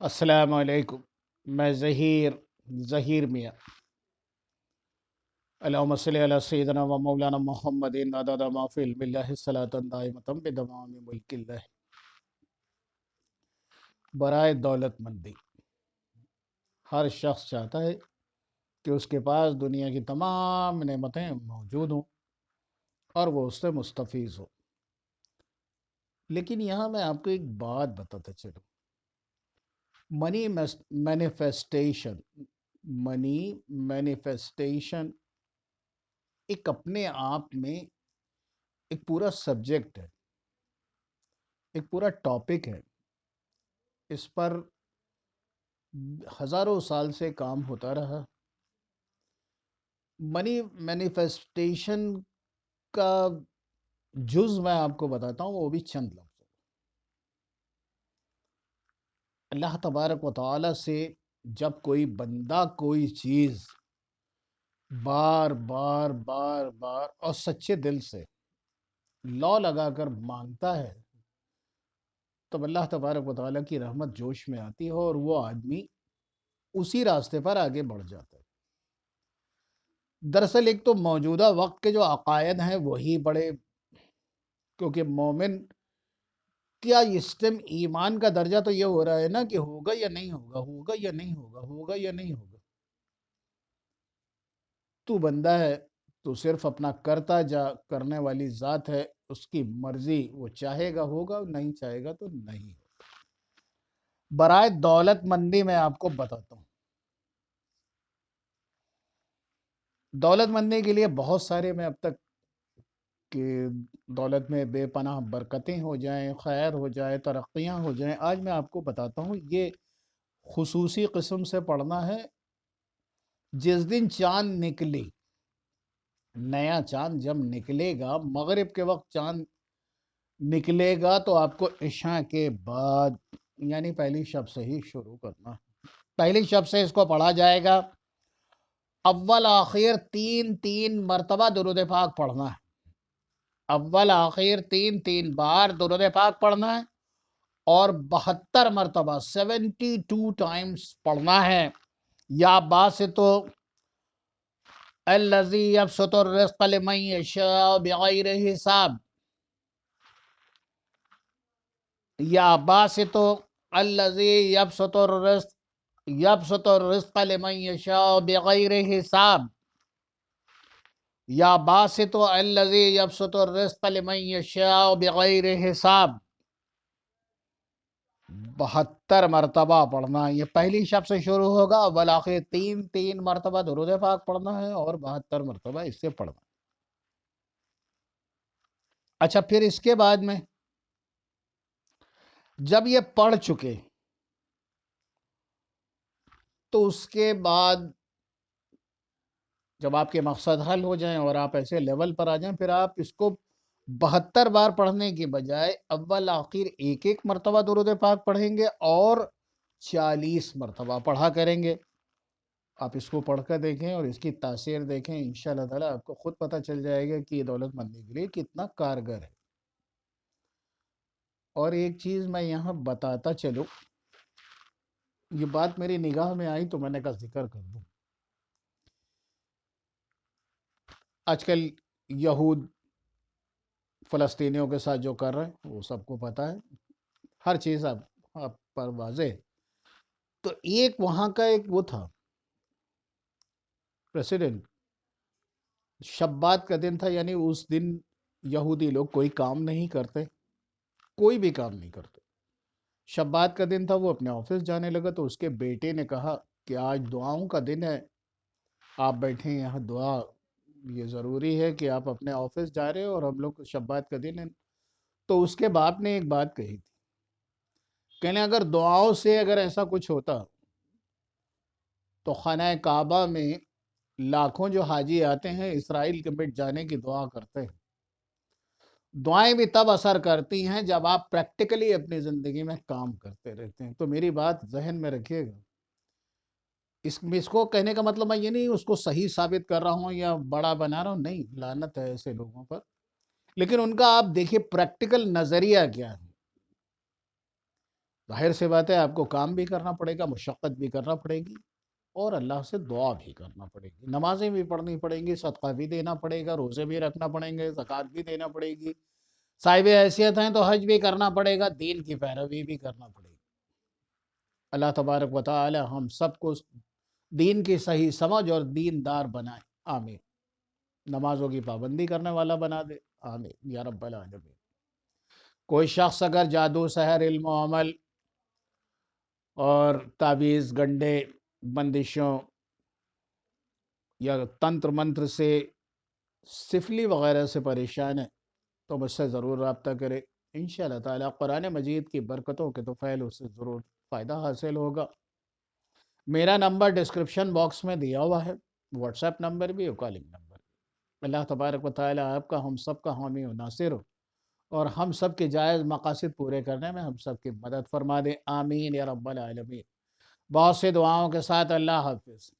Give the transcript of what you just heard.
السلام علیکم۔ میں ظہیر میاں۔ اللہم صلی علی سیدنا و مولانا محمد عدد ما فی علم اللہ صلاۃ دائمۃ بدوام ملک اللہ۔ برائے دولت مندی، ہر شخص چاہتا ہے کہ اس کے پاس دنیا کی تمام نعمتیں موجود ہوں اور وہ اس سے مستفیض ہو۔ لیکن یہاں میں آپ کو ایک بات بتاتا چلوں، منی مینیفیسٹیشن منی مینیفیسٹیشن ایک اپنے آپ میں ایک پورا سبجیکٹ ہے، ایک پورا ٹاپک ہے۔ اس پر ہزاروں سال سے کام ہوتا رہا۔ منی مینیفیسٹیشن کا جز میں آپ کو بتاتا ہوں، وہ بھی چند لفظ۔ اللہ تبارک و تعالی سے جب کوئی بندہ کوئی چیز بار بار بار بار اور سچے دل سے لو لگا کر مانگتا ہے، تب اللہ تبارک و تعالیٰ کی رحمت جوش میں آتی ہے اور وہ آدمی اسی راستے پر آگے بڑھ جاتا ہے۔ دراصل ایک تو موجودہ وقت کے جو عقائد ہیں وہی بڑے، کیونکہ مومن کیا اس ٹائم ایمان کا درجہ تو یہ ہو رہا ہے نا کہ ہوگا یا نہیں ہوگا، ہوگا یا نہیں ہوگا، ہوگا یا نہیں ہوگا۔ تو بندہ ہے، تو صرف اپنا کرتا جا، کرنے والی ذات ہے، اس کی مرضی، وہ چاہے گا ہوگا، نہیں چاہے گا تو نہیں ہوگا۔ برائے دولت مندی میں آپ کو بتاتا ہوں، دولت مندی کے لیے بہت سارے، میں اب تک کہ دولت میں بے پناہ برکتیں ہو جائیں، خیر ہو جائے، ترقیاں ہو جائیں، آج میں آپ کو بتاتا ہوں یہ خصوصی قسم سے پڑھنا ہے۔ جس دن چاند نکلی، نیا چاند جب نکلے گا، مغرب کے وقت چاند نکلے گا، تو آپ کو عشاء کے بعد یعنی پہلی شب سے ہی شروع کرنا ہے۔ پہلی شب سے اس کو پڑھا جائے گا، اول آخر تین مرتبہ درود پاک پڑھنا ہے۔ اول آخر تین بار درود پاک پڑھنا ہے اور 72 مرتبہ 72 ٹائمز پڑھنا ہے۔ یا باسطو الذی یبسط الرزق لمن یشاء بغیر حساب، یا باسطو الذی یبسط الرزق لمن یشاء بغیر حساب، یا باسطو الذی یبسط الرزق لمن یشاء بغیر حساب۔ 72 مرتبہ پڑھنا ہے۔ یہ پہلی شب سے شروع ہوگا، اول آخر تین مرتبہ درود پاک پڑھنا ہے اور 72 مرتبہ اس سے پڑھنا ہے۔ اچھا، پھر اس کے بعد میں جب یہ پڑھ چکے تو اس کے بعد جب آپ کے مقصد حل ہو جائیں اور آپ ایسے لیول پر آ جائیں، پھر آپ اس کو 72 بار پڑھنے کے بجائے اول آخر ایک مرتبہ درود پاک پڑھیں گے اور 40 مرتبہ پڑھا کریں گے۔ آپ اس کو پڑھ کر دیکھیں اور اس کی تاثیر دیکھیں، انشاءاللہ تعالیٰ آپ کو خود پتہ چل جائے گا کہ یہ دولت مندی کے لیے کتنا کارگر ہے۔ اور ایک چیز میں یہاں بتاتا چلوں، یہ بات میری نگاہ میں آئی تو میں نے کہا ذکر کر دوں۔ آج کل یہود فلسطینیوں کے ساتھ جو کر رہے ہیں وہ سب کو پتہ ہے، ہر چیز آپ پر واضح ہے۔ تو ایک وہاں کا ایک وہ تھا پریسیڈنٹ، شبات کا دن تھا، یعنی اس دن یہودی لوگ کوئی کام نہیں کرتے، کوئی بھی کام نہیں کرتے۔ شبات کا دن تھا، وہ اپنے آفس جانے لگا تو اس کے بیٹے نے کہا کہ آج دعاؤں کا دن ہے، آپ بیٹھیں یہاں، دعا یہ ضروری ہے کہ آپ اپنے آفس جا رہے ہو اور ہم لوگ شبات کا دن ہے۔ تو اس کے باپ نے ایک بات کہی تھی، کہنے اگر دعاؤں سے اگر ایسا کچھ ہوتا تو خانہ کعبہ میں لاکھوں جو حاجی آتے ہیں اسرائیل کے مٹ جانے کی دعا کرتے ہیں۔ دعائیں بھی تب اثر کرتی ہیں جب آپ پریکٹیکلی اپنی زندگی میں کام کرتے رہتے ہیں۔ تو میری بات ذہن میں رکھیے گا، اس کو کہنے کا مطلب میں یہ نہیں اس کو صحیح ثابت کر رہا ہوں یا بڑا بنا رہا ہوں، نہیں، لعنت ہے ایسے لوگوں پر، لیکن ان کا آپ دیکھیے پریکٹیکل نظریہ کیا ہے۔ ظاہر سی بات ہے آپ کو کام بھی کرنا پڑے گا، مشقت بھی کرنا پڑے گی، اور اللہ سے دعا بھی کرنا پڑے گی، نمازیں بھی پڑھنی پڑیں گی، صدقہ بھی دینا پڑے گا، روزے بھی رکھنا پڑیں گے، زکوٰۃ بھی دینا پڑے گی، صاحب حیثیت ہیں تو حج بھی کرنا پڑے گا، دین کی پیروی بھی کرنا پڑے گی۔ اللہ تبارک و تعالی ہم سب کو دین کی صحیح سمجھ اور دیندار بنائے، آمین۔ نمازوں کی پابندی کرنے والا بنا دے، آمین یا رب العالمین۔ کوئی شخص اگر جادو، سحر، علم و عمل اور تعویذ، گنڈے، بندشوں یا تنتر منتر سے، سفلی وغیرہ سے پریشان ہے تو مجھ سے ضرور رابطہ کرے، انشاءاللہ تعالیٰ قرآن مجید کی برکتوں کے توفیل اس سے ضرور فائدہ حاصل ہوگا۔ میرا نمبر ڈسکرپشن باکس میں دیا ہوا ہے، واٹس ایپ نمبر بھی اور کالنگ نمبر بھی۔ اللہ تبارک و تعالیٰ آپ کا، ہم سب کا حامی و ناصر ہو، اور ہم سب کے جائز مقاصد پورے کرنے میں ہم سب کی مدد فرما دے، آمین یا رب العالمین۔ بہت سی دعاؤں کے ساتھ اللہ حافظ۔